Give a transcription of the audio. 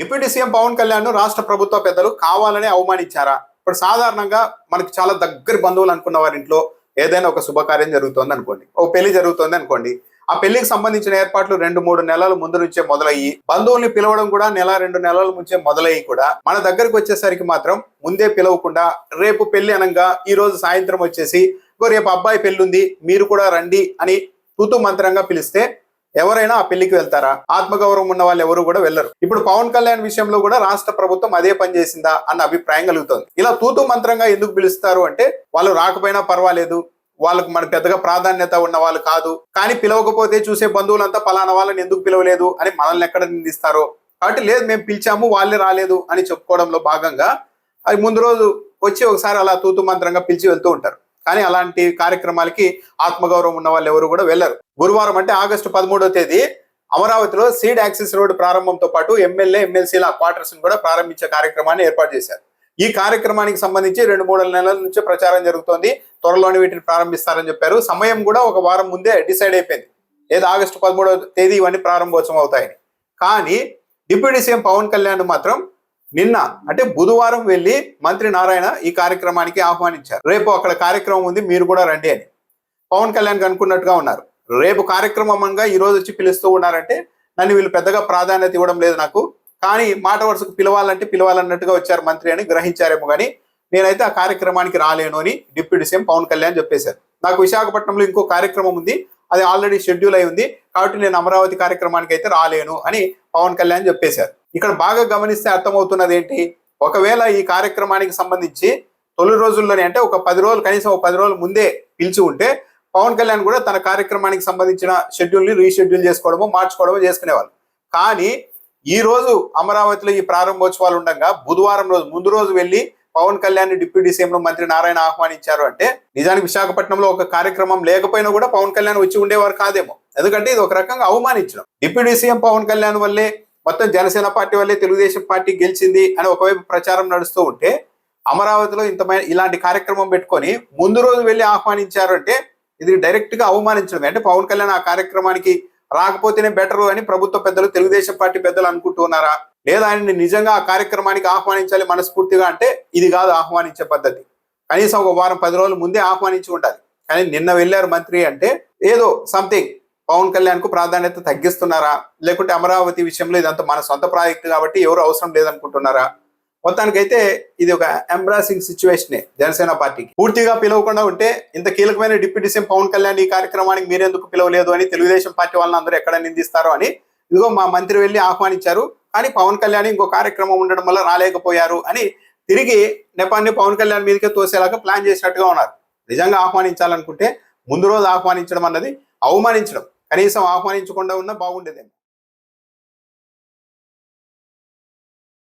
Deputy CM Pawan Kalyan ను రాష్ట్ర ప్రభుత్వ పెద్దలు కావాలని అవమానించారా? ఇప్పుడు సాధారణంగా మనకి చాలా దగ్గర బంధువులు అనుకున్న వారి ఇంట్లో ఏదైనా ఒక శుభకార్యం జరుగుతోంది అనుకోండి, ఒక పెళ్లి జరుగుతోంది అనుకోండి. ఆ పెళ్లికి సంబంధించిన ఏర్పాట్లు 2-3 నెలల ముందు నుంచే మొదలయ్యి, బంధువుల్ని పిలవడం కూడా 1-2 నెలల నుంచే మొదలయ్యి కూడా మన దగ్గరకు వచ్చేసరికి మాత్రం ముందే పిలవకుండా రేపు పెళ్లి అనగా ఈ రోజు సాయంత్రం వచ్చేసి రేపు అబ్బాయి పెళ్లి ఉంది మీరు కూడా రండి అని తూతు మంత్రంగా పిలిస్తే ఎవరైనా ఆ పెళ్లికి వెళ్తారా? ఆత్మగౌరవం ఉన్న వాళ్ళు ఎవరు కూడా వెళ్ళరు. ఇప్పుడు పవన్ కళ్యాణ్ విషయంలో కూడా రాష్ట్ర ప్రభుత్వం అదే పని చేసిందా అన్న అభిప్రాయం కలుగుతుంది. ఇలా తూతు మంత్రంగా ఎందుకు పిలుస్తారు అంటే, వాళ్ళు రాకపోయినా పర్వాలేదు, వాళ్ళకు మన పెద్దగా ప్రాధాన్యత ఉన్న వాళ్ళు కాదు, కానీ పిలవకపోతే చూసే బంధువులంతా పలానా వాళ్ళని ఎందుకు పిలవలేదు అని మనల్ని ఎక్కడ నిందిస్తారో, కాబట్టి లేదు మేము పిలిచాము వాళ్ళే రాలేదు అని చెప్పుకోవడంలో భాగంగా అది ముందు రోజు వచ్చి ఒకసారి అలా తూతు మంత్రంగా పిలిచి వెళ్తూ ఉంటారు. కానీ అలాంటి కార్యక్రమాలకి ఆత్మగౌరవం ఉన్న వాళ్ళు ఎవరు కూడా వెళ్ళరు. గురువారం అంటే ఆగస్టు 13వ తేదీ అమరావతిలో సీడ్ యాక్సిస్ రోడ్ ప్రారంభంతో పాటు ఎమ్మెల్యే ఎమ్మెల్సీల క్వార్టర్స్ కూడా ప్రారంభించే కార్యక్రమాన్ని ఏర్పాటు చేశారు. ఈ కార్యక్రమానికి సంబంధించి 2-3 నెలల నుంచి ప్రచారం జరుగుతోంది. త్వరలోనే వీటిని ప్రారంభిస్తారని చెప్పారు. సమయం కూడా ఒక వారం ముందే డిసైడ్ అయిపోయింది, ఏదో ఆగస్టు 13వ తేదీ ఇవన్నీ ప్రారంభోత్సవం అవుతాయని. కానీ డిప్యూటీ సీఎం పవన్ కళ్యాణ్ మాత్రం నిన్న అంటే బుధవారం వెళ్లి మంత్రి నారాయణ ఈ కార్యక్రమానికి ఆహ్వానించారు. రేపు అక్కడ కార్యక్రమం ఉంది మీరు కూడా రండి అని పవన్ కళ్యాణ్ అనుకున్నట్టుగా ఉన్నారు. రేపు కార్యక్రమంగా ఈ రోజు వచ్చి పిలుస్తూ ఉన్నారంటే నన్ను వీళ్ళు పెద్దగా ప్రాధాన్యత ఇవ్వడం లేదు నాకు, కానీ మాట వరుసకు పిలవాలంటే పిలవాలన్నట్టుగా వచ్చారు మంత్రి అని గ్రహించారేమో, కానీ నేనైతే ఆ కార్యక్రమానికి రాలేను అని డిప్యూటీ సీఎం పవన్ కళ్యాణ్ చెప్పేశారు. నాకు విశాఖపట్నంలో ఇంకో కార్యక్రమం ఉంది, అది ఆల్రెడీ షెడ్యూల్ అయి ఉంది, కాబట్టి నేను అమరావతి కార్యక్రమానికి అయితే రాలేను అని పవన్ కళ్యాణ్ చెప్పేశారు. ఇక్కడ బాగా గమనిస్తే అర్థమవుతున్నది ఏంటి, ఒకవేళ ఈ కార్యక్రమానికి సంబంధించి తొలి రోజుల్లోనే అంటే ఒక 10 రోజులు కనీసం 10 రోజుల ముందే పిలిచి ఉంటే పవన్ కళ్యాణ్ కూడా తన కార్యక్రమానికి సంబంధించిన షెడ్యూల్ని రీషెడ్యూల్ చేసుకోవడమో మార్చుకోవడమో చేసుకునేవాళ్ళు. కానీ ఈ రోజు అమరావతిలో ఈ ప్రారంభోత్సవాలు ఉండగా బుధవారం రోజు ముందు రోజు వెళ్ళి పవన్ కళ్యాణ్ డిప్యూటీ సీఎం మంత్రి నారాయణ ఆహ్వానించారు అంటే నిజానికి విశాఖపట్నంలో ఒక కార్యక్రమం లేకపోయినా కూడా పవన్ కళ్యాణ్ వచ్చి ఉండేవారు కాదేమో, ఎందుకంటే ఇది ఒక రకంగా అవమానించడం. డిప్యూటీ సీఎం పవన్ కళ్యాణ్ వల్లే మొత్తం జనసేన పార్టీ వల్లే తెలుగుదేశం పార్టీ గెలిచింది అని ఒకవైపు ప్రచారం నడుస్తూ ఉంటే, అమరావతిలో ఇలాంటి కార్యక్రమం పెట్టుకొని ముందు రోజు వెళ్ళి ఆహ్వానించారు అంటే ఇది డైరెక్ట్ గా అవమానించడం. అంటే పవన్ కళ్యాణ్ ఆ కార్యక్రమానికి రాకపోతేనే బెటరు అని ప్రభుత్వ పెద్దలు తెలుగుదేశం పార్టీ పెద్దలు అనుకుంటున్నారా, లేదా ఆయన్ని నిజంగా ఆ కార్యక్రమానికి ఆహ్వానించాలి మనస్ఫూర్తిగా అంటే ఇది కాదు ఆహ్వానించే పద్ధతి. కనీసం ఒక వారం 10 రోజుల ముందే ఆహ్వానించి ఉండాలి. కానీ నిన్న వెళ్ళారు మంత్రి అంటే ఏదో సంథింగ్ పవన్ కళ్యాణ్ కు ప్రాధాన్యత తగ్గిస్తున్నారా, లేకుంటే అమరావతి విషయంలో ఇదంతా మన సొంత ప్రాజెక్టు కాబట్టి ఎవరు అవసరం లేదనుకుంటున్నారా? మొత్తానికైతే ఇది ఒక ఎంబ్రాసింగ్ సిచ్యువేషనే జనసేన పార్టీకి. పూర్తిగా పిలవకుండా ఉంటే ఇంత కీలకమైన డిప్యూటీ సీఎం పవన్ కళ్యాణ్ ఈ కార్యక్రమానికి మీరెందుకు పిలవలేదు అని తెలుగుదేశం పార్టీ వాళ్ళని అందరూ ఎక్కడ నిందిస్తారో అని, ఇదిగో మా మంత్రి వెళ్ళి ఆహ్వానించారు కానీ పవన్ కళ్యాణ్ ఇంకో కార్యక్రమం ఉండడం వల్ల రాలేకపోయారు అని తిరిగి నెపాన్ని పవన్ కళ్యాణ్ మీదకే తోసేలాగా ప్లాన్ చేసినట్టుగా ఉన్నారు. నిజంగా ఆహ్వానించాలనుకుంటే ముందు రోజు ఆహ్వానించడం అన్నది అవమానించడం, కనీసం ఆహ్వానించకుండా ఉన్నా బాగుండేదేమో.